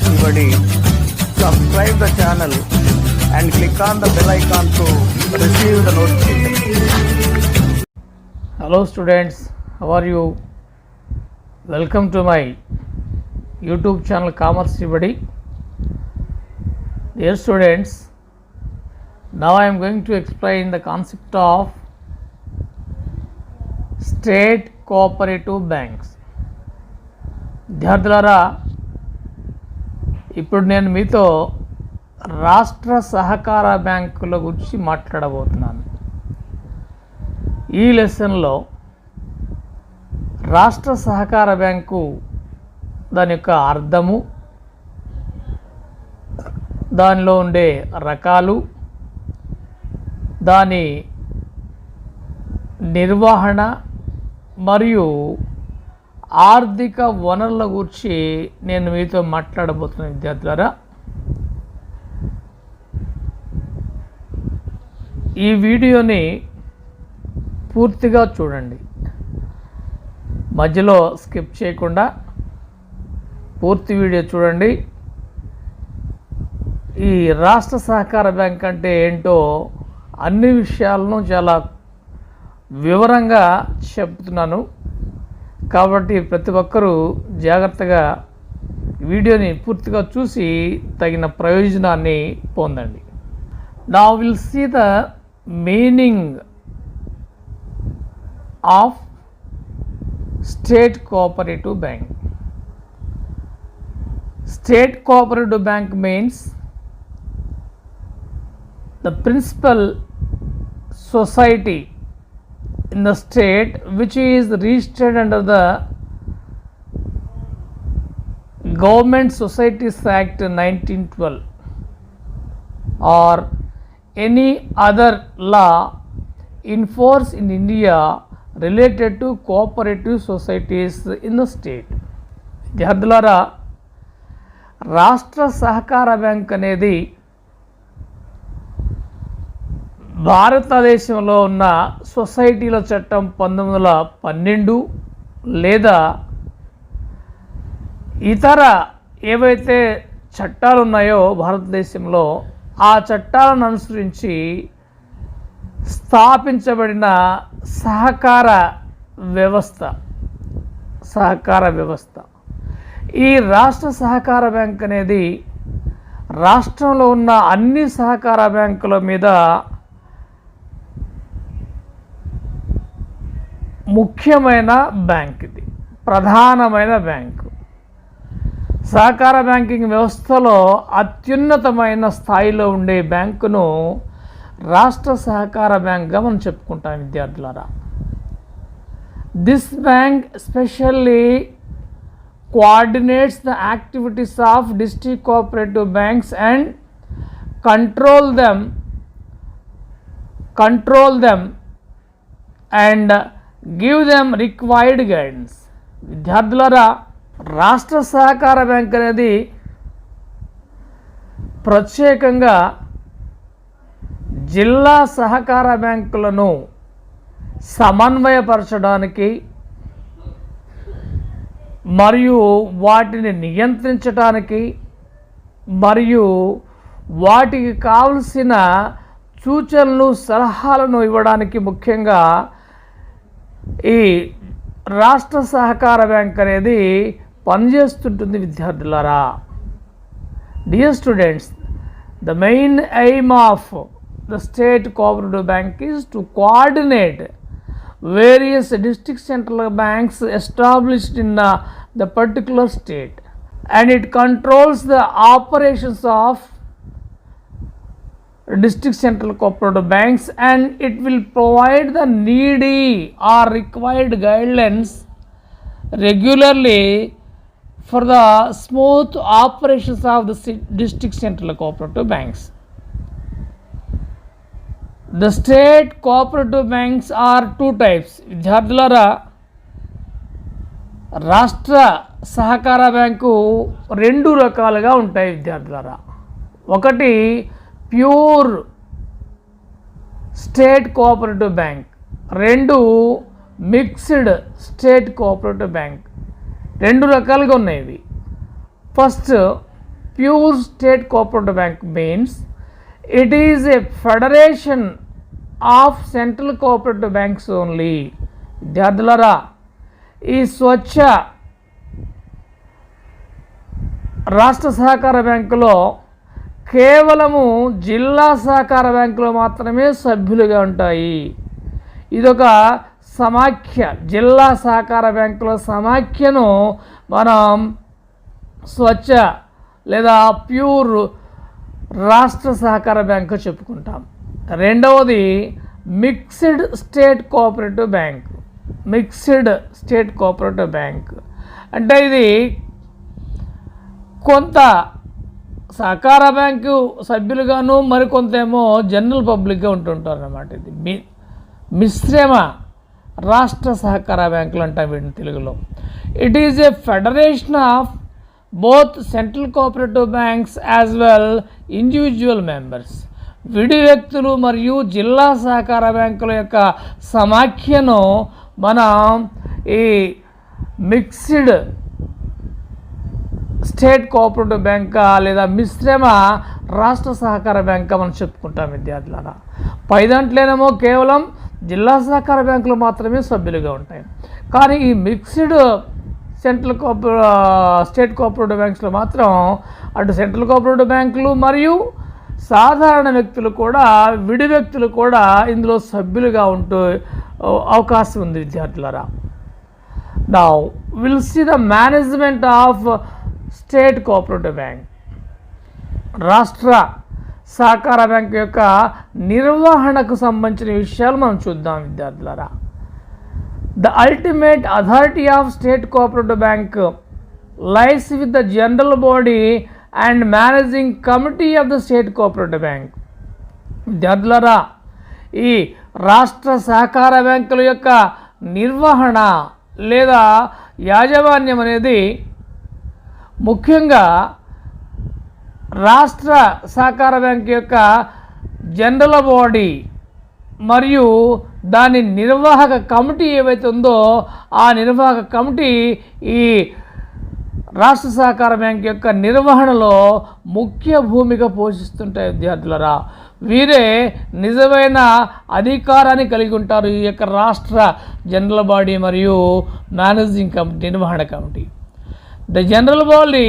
Everybody, subscribe the channel and click on the bell icon to receive the notification. Hello students, how are you? Welcome to my YouTube channel Commerce Everybody. Dear students, now I am going to explain the concept of state cooperative banks. విద్యార్థులారా, ఇప్పుడు నేను మీతో రాష్ట్ర సహకార బ్యాంకుల గురించి మాట్లాడబోతున్నాను. ఈ లెసన్లో రాష్ట్ర సహకార బ్యాంకు దాని యొక్క అర్థము, దానిలో ఉండే రకాలు, దాని నిర్వహణ మరియు ఆర్థిక వనరుల గురించి నేను మీతో మాట్లాడబోతున్నాను. విద్యార్థులారా, ఈ వీడియోని పూర్తిగా చూడండి, మధ్యలో స్కిప్ చేయకుండా పూర్తి వీడియో చూడండి. ఈ రాష్ట్ర సహకార బ్యాంక్ అంటే ఏంటో అన్ని విషయాలను చాలా వివరంగా చెప్తున్నాను, కాబట్టి ప్రతి ఒక్కరూ జాగ్రత్తగా వీడియోని పూర్తిగా చూసి తగిన ప్రయోజనాన్ని పొందండి. Now we'll see the meaning of state cooperative bank. State cooperative bank means the principal society in the state which is registered under the Government Societies Act 1912 or any other law in force in India related to cooperative societies in the state. విద్యార్థులారా, రాష్ట్ర సహకార bank అనేది భారతదేశంలో ఉన్న సొసైటీల చట్టం 1912 లేదా ఇతర ఏవైతే చట్టాలు ఉన్నాయో భారతదేశంలో, ఆ చట్టాలను అనుసరించి స్థాపించబడిన సహకార వ్యవస్థ. ఈ రాష్ట్ర సహకార బ్యాంక్ అనేది రాష్ట్రంలో ఉన్న అన్ని సహకార బ్యాంకుల మీద ముఖ్యమైన బ్యాంక్, ఇది ప్రధానమైన బ్యాంకు. సహకార బ్యాంకింగ్ వ్యవస్థలో అత్యున్నతమైన స్థాయిలో ఉండే బ్యాంకును రాష్ట్ర సహకార బ్యాంక్గా మనం చెప్పుకుంటాం. విద్యార్థులారా, this bank specially coordinates the activities of district cooperative banks and control them and give them required guidance. విద్యార్థులారా, రాష్ట్ర సహకార బ్యాంక్ అనేది ప్రత్యేకంగా జిల్లా సహకార బ్యాంకులను సమన్వయపరచడానికి మరియు వాటిని నియంత్రించడానికి మరియు వాటికి కావలసిన సూచనలు, సలహాలను ఇవ్వడానికి ముఖ్యంగా ఈ రాష్ట్ర సహకార బ్యాంక్ అనేది పనిచేస్తుంటుంది. విద్యార్థులారా, dear students, the main aim of the state cooperative bank is to coordinate various district central banks established in the particular state, and it controls the operations of district central cooperative banks, and it will provide the needy or required guidelines regularly for the smooth operations of the district central cooperative banks. The state cooperative banks are two types. విద్యార్థులారా, రాష్ట్ర సహకార bank రెండు రకాలుగా ఉంటాయి. విద్యార్థులారా, ఒకటి pure state cooperative bank, రెండు mixed state cooperative bank. రెండు రకాలుగా ఉన్నాయి ఇవి. First pure state cooperative bank means it is a federation of central cooperative banks only. విద్యార్థులారా, ఈ స్వచ్ఛ రాష్ట్ర సహకార బ్యాంకులో కేవలము జిల్లా సహకార బ్యాంకులో మాత్రమే సభ్యులుగా ఉంటాయి. ఇదొక సమాఖ్య, జిల్లా సహకార బ్యాంకుల సమాఖ్యను మనం స్వచ్ఛ లేదా ప్యూర్ రాష్ట్ర సహకార బ్యాంకు చెప్పుకుంటాం. రెండవది mixed state cooperative bank. Mixed state cooperative bank అంటే ఇది కొంత సహకార బ్యాంకు సభ్యులుగాను మరికొంత ఏమో జనరల్ పబ్లిక్గా ఉంటుంటారు అన్నమాట. ఇది మిశ్రమ రాష్ట్ర సహకార బ్యాంకులు అంటాం వీటిని తెలుగులో. It is a federation of both central cooperative banks as well individual members. విడి వ్యక్తులు మరియు జిల్లా సహకార బ్యాంకుల యొక్క సమాఖ్యను మనం ఈ మిక్స్డ్ స్టేట్ కోఆపరేటివ్ బ్యాంకా లేదా మిశ్రమ రాష్ట్ర సహకార బ్యాంకా మనం చెప్పుకుంటాం విద్యార్థులారా. పై దాంట్లోనేమో కేవలం జిల్లా సహకార బ్యాంకులు మాత్రమే సభ్యులుగా ఉంటాయి. కానీ ఈ మిక్స్డ్ స్టేట్ కోఆపరేటివ్ బ్యాంక్స్లో మాత్రం అటు సెంట్రల్ కోఆపరేటివ్ బ్యాంకులు మరియు సాధారణ వ్యక్తులు కూడా విడి వ్యక్తులు కూడా ఇందులో సభ్యులుగా ఉంటూ అవకాశం ఉంది విద్యార్థులారా. Now will see the management of state cooperative bank. రాష్ట్ర సహకార బ్యాంక్ యొక్క నిర్వహణకు సంబంధించిన విషయాలు మనం చూద్దాం విద్యార్థులారా. The ultimate authority of state cooperative bank lies with the general body and managing committee of the state cooperative bank. విద్యార్థులారా, ఈ రాష్ట్ర సహకార బ్యాంకుల యొక్క నిర్వహణ లేదా యాజమాన్యం అనేది ముఖ్యంగా రాష్ట్ర సహకార బ్యాంక్ యొక్క జనరల్ బాడీ మరియు దాని నిర్వాహక కమిటీ ఏవైతే ఉందో ఆ నిర్వాహక కమిటీ ఈ రాష్ట్ర సహకార బ్యాంక్ యొక్క నిర్వహణలో ముఖ్య భూమిక పోషిస్తుంటాయి విద్యార్థులరా. వీరే నిజమైన అధికారాన్ని కలిగి ఉంటారు ఈ యొక్క రాష్ట్ర జనరల్ బాడీ మరియు మేనేజింగ్ కమిటీ, నిర్వహణ committee. The general body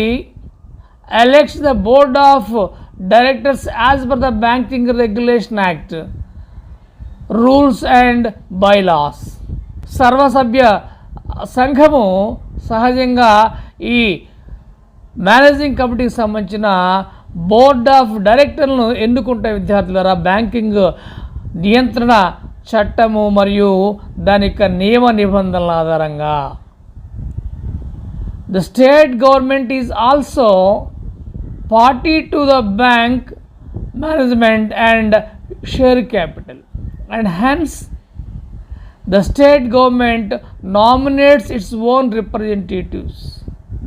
elects the board of directors as per the Banking Regulation Act, rules and bylaws. సర్వసభ్య సంఘము సహజంగా ఈ మేనేజింగ్ కమిటీకి సంబంధించిన బోర్డ్ ఆఫ్ డైరెక్టర్లను ఎన్నుకుంటాయి విద్యార్థులారా. బ్యాంకింగ్ నియంత్రణ చట్టము మరియు దాని యొక్క నియమ నిబంధనల ఆధారంగా. The state government is also party to the bank management and share capital, and hence the state government nominates its own representatives.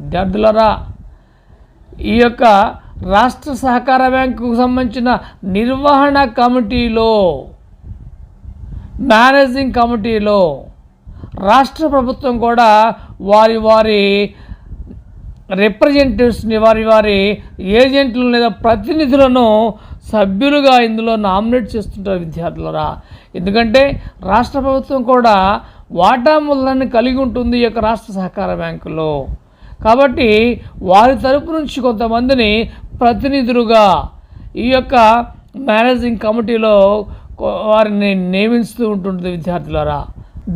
విద్యార్థులారా, ఈ యొక్క రాష్ట్ర సహకార బ్యాంకుకు సంబంధించిన నిర్వహణ కమిటీలో, మేనేజింగ్ కమిటీలో రాష్ట్ర ప్రభుత్వం కూడా వారి వారి రిప్రజెంటేటివ్స్ని, వారి వారి ఏజెంట్లు లేదా ప్రతినిధులను సభ్యులుగా ఇందులో నామినేట్ చేస్తుంటారు విద్యార్థులరా. ఎందుకంటే రాష్ట్ర ప్రభుత్వం కూడా వాటా మూలాన్ని కలిగి ఉంటుంది ఈ యొక్క రాష్ట్ర సహకార బ్యాంకులో. కాబట్టి వారి తరపు నుంచి కొంతమందిని ప్రతినిధులుగా ఈ యొక్క మేనేజింగ్ కమిటీలో వారిని నియమిస్తూ ఉంటుంది విద్యార్థులరా.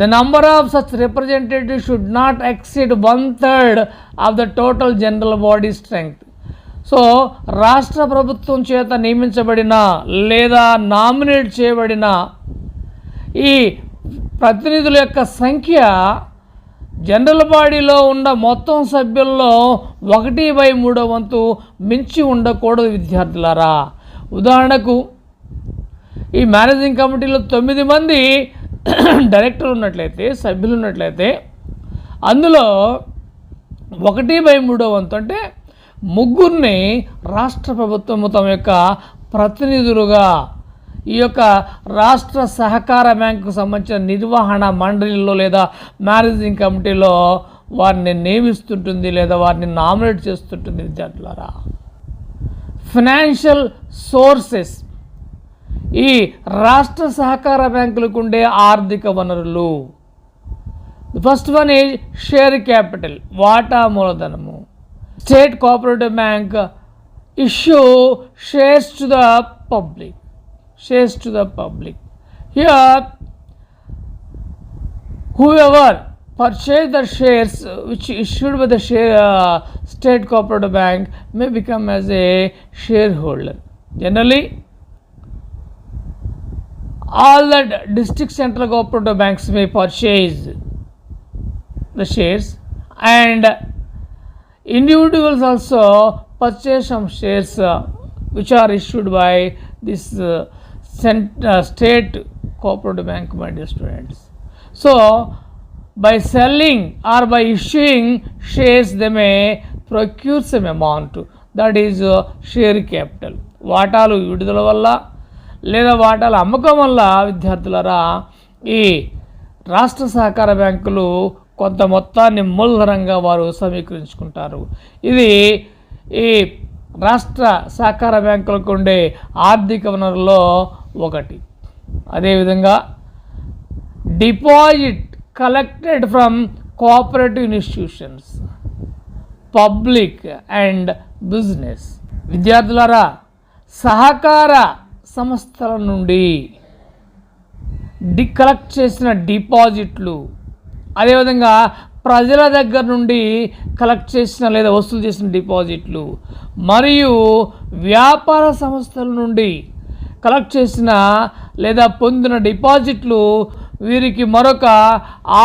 The number of such representatives should not exceed 1/3 of the total general body strength. So రాష్ట్ర ప్రభుత్వం చేత నియమించబడిన లేదా నామినేట్ చేయబడిన ఈ ప్రతినిధుల యొక్క సంఖ్య జనరల్ బాడీలో ఉన్న మొత్తం సభ్యుల్లో 1/3 వంతు మించి ఉండకూడదు విద్యార్థులారా. ఉదాహరణకు ఈ మేనేజింగ్ కమిటీలో 9 మంది డైరెక్టర్ ఉన్నట్లయితే, సభ్యులు ఉన్నట్లయితే అందులో 1/3 వంతు అంటే 3 రాష్ట్ర ప్రభుత్వం తమ యొక్క ప్రతినిధులుగా ఈ యొక్క రాష్ట్ర సహకార బ్యాంకుకు సంబంధించిన నిర్వహణ మండలిలో లేదా మేనేజింగ్ కమిటీలో వారిని నియమిస్తుంటుంది లేదా వారిని నామినేట్ చేస్తుంటుంది విద్యార్థులారా. ఫైనాన్షియల్ సోర్సెస్, ఈ రాష్ట్ర సహకార బ్యాంకులకు ఉండే ఆర్థిక వనరులు. First one is share capital, వాటా మూలధనము. State cooperative bank issue shares to the public. Here, whoever purchase the shares which issued by the state cooperative bank may become as a shareholder. Generally, all the district central cooperative banks may purchase the shares, and individuals also purchase some shares which are issued by this state cooperative bank, my dear students. So by selling or by issuing shares, they may procure some amount, that is share capital. వాటాలు విడుదల వల్ల లేదా వాటాల అమ్మకం వల్ల విద్యార్థులారా ఈ రాష్ట్ర సహకార బ్యాంకులు కొంత మొత్తాన్ని మూలధనంగా వారు సమీకరించుకుంటారు. ఇది ఈ రాష్ట్ర సహకార బ్యాంకులకు ఉండే ఆర్థిక వనరుల్లో ఒకటి. అదేవిధంగా deposit collected from cooperative institutions, public and business. విద్యార్థులారా, సహకార సంస్థల నుండి కలెక్ట్ చేసిన డిపాజిట్లు, అదేవిధంగా ప్రజల దగ్గర నుండి కలెక్ట్ చేసిన లేదా వసూలు చేసిన డిపాజిట్లు, మరియు వ్యాపార సంస్థల నుండి కలెక్ట్ చేసిన లేదా పొందిన డిపాజిట్లు వీరికి మరొక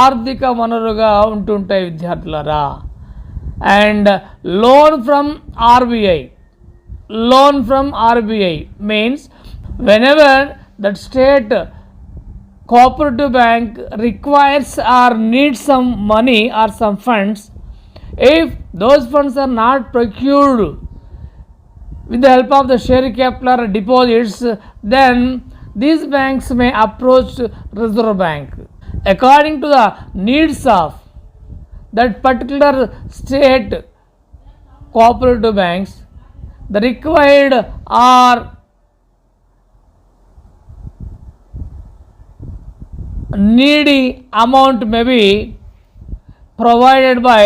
ఆర్థిక వనరుగా ఉంటుంటాయి విద్యార్థులారా. And loan from RBI means whenever that state cooperative bank requires or needs some money or some funds, if those funds are not procured with the help of the share capital or deposits, then these banks may approach Reserve Bank according to the needs of that particular state cooperative banks. The required or needy amount may be provided by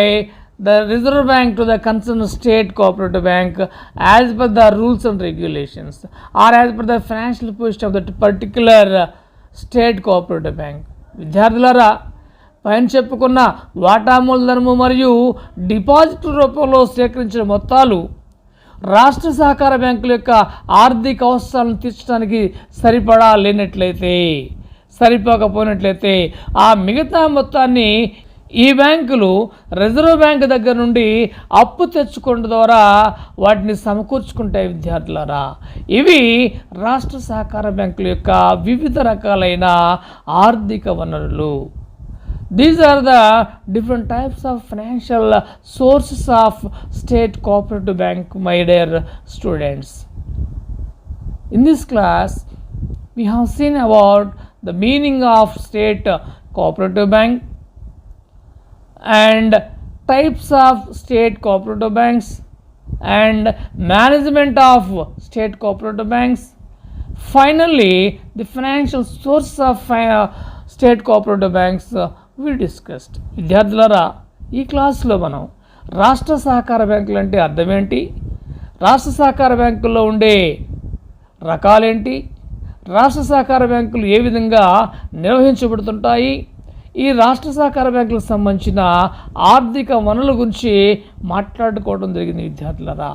the Reserve Bank to the concerned state cooperative bank as per the rules and regulations or as per the financial position of the particular state cooperative bank. విద్యార్థులారా, పైన చెప్పుకున్న వాటా మూలధనము మరియు deposit రూపంలో సేకరించిన మొత్తాలు రాష్ట్ర సహకార బ్యాంకుల యొక్క ఆర్థిక అవసరాలను తీర్చడానికి సరిపోకపోయినట్లయితే ఆ మిగతా మొత్తాన్ని ఈ బ్యాంకులు రిజర్వ్ బ్యాంక్ దగ్గర నుండి అప్పు తెచ్చుకోవడం ద్వారా వాటిని సమకూర్చుకుంటాయి విద్యార్థులారా. ఇవి రాష్ట్ర సహకార బ్యాంకుల యొక్క వివిధ రకాలైన ఆర్థిక వనరులు. These are the different types of financial sources of state cooperative bank, my dear students. In this class, we have seen about the meaning of state cooperative bank and types of state cooperative banks and management of state cooperative banks. Finally, the financial sources of state cooperative banks we discussed. విద్యార్థులారా, ఈ క్లాస్లో మనం రాష్ట్ర సహకార బ్యాంకులు అంటే అర్థమేంటి, రాష్ట్ర సహకార బ్యాంకుల్లో ఉండే రకాలేంటి, రాష్ట్ర సహకార బ్యాంకులు ఏ విధంగా నిర్వహించబడుతుంటాయి, ఈ రాష్ట్ర సహకార బ్యాంకులకు సంబంధించిన ఆర్థిక వనరుల గురించి మాట్లాడుకోవడం జరిగింది విద్యార్థులారా.